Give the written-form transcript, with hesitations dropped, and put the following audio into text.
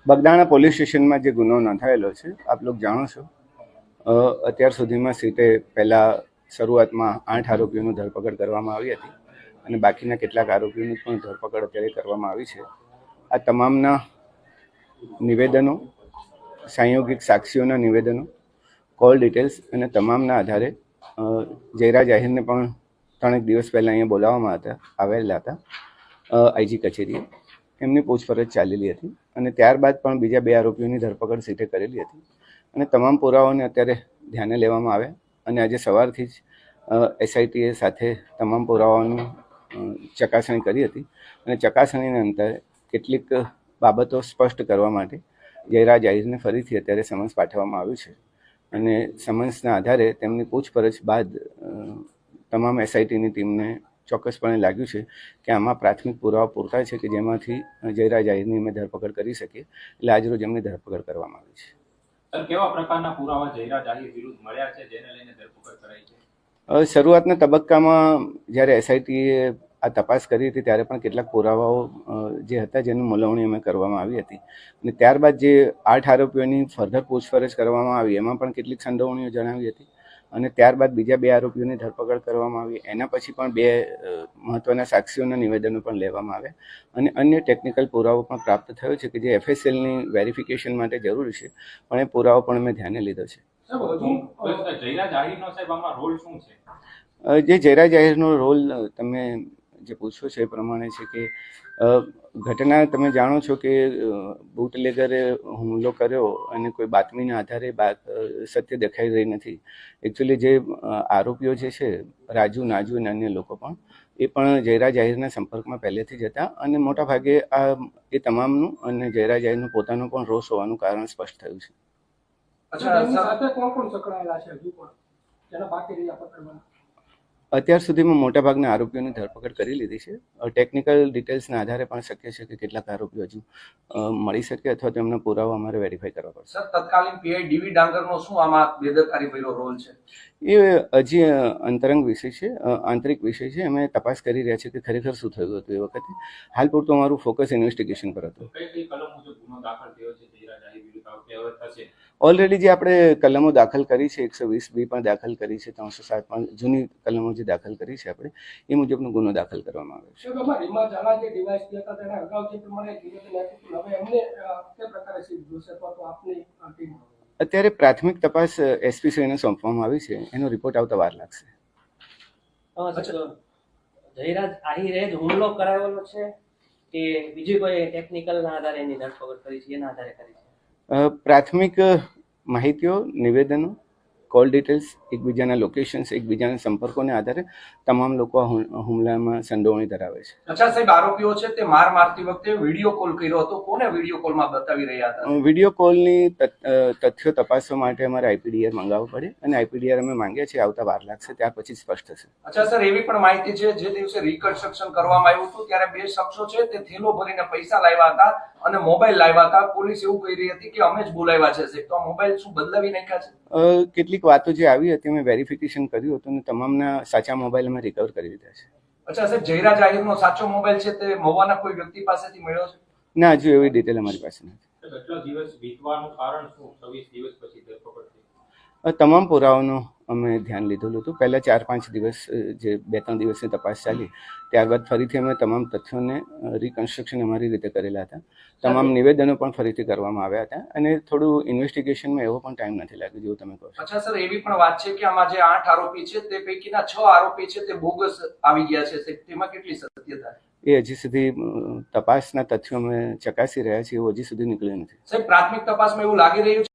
Bagdana police સ્ટેશનમાં જે ગુનો નોંધાયેલો છે આપ લોકો જાણો છો, અત્યાર સુધીમાં સીટે પહેલાં શરૂઆતમાં 8 આરોપીઓની ધરપકડ કરવામાં આવી હતી અને બાકીના કેટલાક આરોપીઓની પણ ધરપકડ અત્યારે કરવામાં આવી છે. આ તમામના નિવેદનો, સાંયોગિક સાક્ષીઓના નિવેદનો, કોલ ડિટેલ્સ અને તમામના આધારે જયરાજ આહિરને પણ 3 દિવસ પહેલાં અહીંયા બોલાવવામાં આવેલા હતા આઈજી કચેરીએ. એમની પૂછપરછ ચાલેલી હતી અને ત્યારબાદ પણ બીજા 2 આરોપીઓની ધરપકડ સીટે કરેલી હતી અને તમામ પુરાવાઓને અત્યારે ધ્યાને લેવામાં આવે અને આજે સવારથી જ એસઆઈટીએ સાથે તમામ પુરાવાઓની ચકાસણી કરી હતી અને ચકાસણીના અંતે કેટલીક બાબતો સ્પષ્ટ કરવા માટે જયરાજ આહિરને ફરીથી અત્યારે સમન્સ પાઠવવામાં આવ્યું છે અને સમન્સના આધારે તેમની પૂછપરછ બાદ તમામ એસઆઈટીની ટીમને ચોક્કસપણે લાગ્યું છે કે આમાં પ્રાથમિક પુરાવા પૂરતા છે કે જેમાંથી જયરાજ આહિરની અમે ધરપકડ કરી શકીએ, એટલે આજરોજ એમની ધરપકડ કરવામાં આવી છે. કેવા પ્રકારના પુરાવા જયરાજ આહિર વિરુદ્ધ મળ્યા છે જેને લઈને ધરપકડ કરાઈ છે? શરૂઆતના તબક્કામાં જ્યારે એસઆઈટીએ આ તપાસ કરી હતી ત્યારે પણ કેટલાક પુરાવાઓ જે હતા જેની મૂલવણી અમે કરવામાં આવી હતી અને ત્યારબાદ જે 8 આરોપીઓની ફર્ધર પૂછપરછ કરવામાં આવી એમાં પણ કેટલીક સંડોવણીઓ જણાવી હતી અને ત્યારબાદ બીજા 2 આરોપીઓની ધરપકડ કરવામાં આવી. એના પછી પણ 2 મહત્વના સાક્ષીઓના નિવેદનો પણ લેવામાં આવ્યા અને અન્ય ટેકનિકલ પુરાવો પણ પ્રાપ્ત થયો છે કે જે એફએસએલની વેરિફિકેશન માટે જરૂરી છે, પણ એ પુરાવો પણ અમે ધ્યાને લીધો છે. જે જયરાજ આહિરનો રોલ તમે જે પૂછો છો એ પ્રમાણે છે કે ઘટના તમે જાણો છો કે બુટલેગરે હુમલો કર્યો અને કોઈ બાતમીના આધારે સત્ય દેખાઈ રહી નથી. એકચ્યુઅલી જે આરોપીઓ જે છે રાજુ, નાજુ અને અન્ય લોકો પણ એ પણ જયરાજ આહિરના સંપર્કમાં પહેલેથી જ હતા અને મોટાભાગે એ તમામનું અને જયરાજ આહિરનું પોતાનું પણ રોષ હોવાનું કારણ સ્પષ્ટ થયું છે. અત્યાર સુધીમાં મોટાભાગના આરોપીઓની ધરપકડ કરી લીધી છે. ટેકનિકલ ડિટેલ્સના આધારે પણ શક્ય છે કે કેટલાક આરોપીઓ હજુ મળી શકે અથવા તો એમના પુરાવા અમારે વેરીફાઈ કરવા પડશે. સર, તત્કાલીન પીઆઈ ડીવી ડાંગરનો શું આમાં બેદરકારીભર્યો રોલ છે? એ હજી અંતરંગ વિષય છે, આંતરિક વિષય છે. અમે તપાસ કરી રહ્યા છીએ કે ખરેખર શું થયું હતું એ વખતે. હાલ પૂરતું અમારું ફોકસ ઇન્વેસ્ટિગેશન પર હતું. ઓલરેડી જે આપણે કલમો દાખલ કરી છે 120B પણ દાખલ કરી છે, 307 પણ જૂની કલમો જે દાખલ કરી છે આપણે એ મુજબનો ગુનો દાખલ કરવામાં આવ્યો છે. અત્યારે પ્રાથમિક તપાસ એસપીસીને સોંપવામાં આવી છે, એનો રિપોર્ટ આવતા વાર લાગશે. જયરાજ આહિરે જ હુમલો કરાવેલો છે કે બીજી કોઈ ટેકનિકલના આધારે એની ધરપકડ કરી છે, એના આધારે કરી છે? પ્રાથમિક માહિતીઓ, નિવેદનો, કોલ ડિટેલ્સ, એકબીજાના લોકેશન્સ, એકબીજાના સંપર્કોને આધારે તમામ લોકો હુમલામાં સંડોવણી ધરાવે છે. અચ્છા સાહેબ, આરોપીઓ છે તે માર મારતી વખતે વિડીયો કોલ કર્યો હતો. કોને વિડીયો કોલમાં બતાવી રહ્યા હતા? વિડીયો કોલની તથ્યો તપાસવા માટે અમારે આઈપીડીઆર મંગાવવું પડે અને આઈપીડીઆર અમે માંગ્યા છે, આવતા વાર લાગશે, ત્યાર પછી સ્પષ્ટ થશે. અચ્છા સર, એવી પણ માહિતી છે જે દિવસે રિકન્સ્ટ્રક્શન કરવામાં આવ્યું હતું ત્યારે 2 શખ્સો છે તે થેલો ભરીને પૈસા લાવ્યા હતા અને મોબાઈલ લાવ્યા હતા. પોલીસ એવું કહી રહી હતી કે અમે જ બોલાવ્યા છે સાહેબ. તો આ મોબાઈલ શું બદલાવી નાખ્યા છે? કેટલીક વાતો જે આવી હતી અમે વેરિફિકેશન કર્યું હતું અને તમામના સાચા મોબાઈલ અમે રિકવર કરી લીધા છે. અચ્છા સાહેબ, જયરાજ આહિરનો સાચો મોબાઈલ છે તે મહુવાના કોઈ વ્યક્તિ પાસેથી મળ્યો છે? ના, હજુ એવી ડિટેલ અમારી પાસે નથી. કેટલા દિવસ વીતવાનું કારણ શું? 26 દિવસ પછી ધરપકડ થઈ? તમામ પુરાવાનો અમે ધ્યાન લીધેલું હતું. પહેલાં 4-5 દિવસ જે 2-3 દિવસની તપાસ ચાલી, ત્યારબાદ ફરીથી અમે તમામ તથ્યોને રિકન્સ્ટ્રક્શન અમારી રીતે કરેલા હતા. તમામ નિવેદનો પણ ફરીથી કરવામાં આવ્યા હતા અને થોડું ઇન્વેસ્ટિગેશનમાં એવો પણ ટાઈમ નથી લાગ્યો જેવું તમે કહો છો. અચ્છા સર, એવી પણ વાત છે કે આમાં જે 8 આરોપી છે તે પૈકીના 6 આરોપી છે તે બોગસ આવી ગયા છે. તેમાં કેટલી સત્યતા? એ હજી સુધી તપાસના તથ્યો અમે ચકાસી રહ્યા છીએ, એવું હજી સુધી નીકળ્યું નથી. સાહેબ, પ્રાથમિક તપાસમાં એવું લાગી રહ્યું છે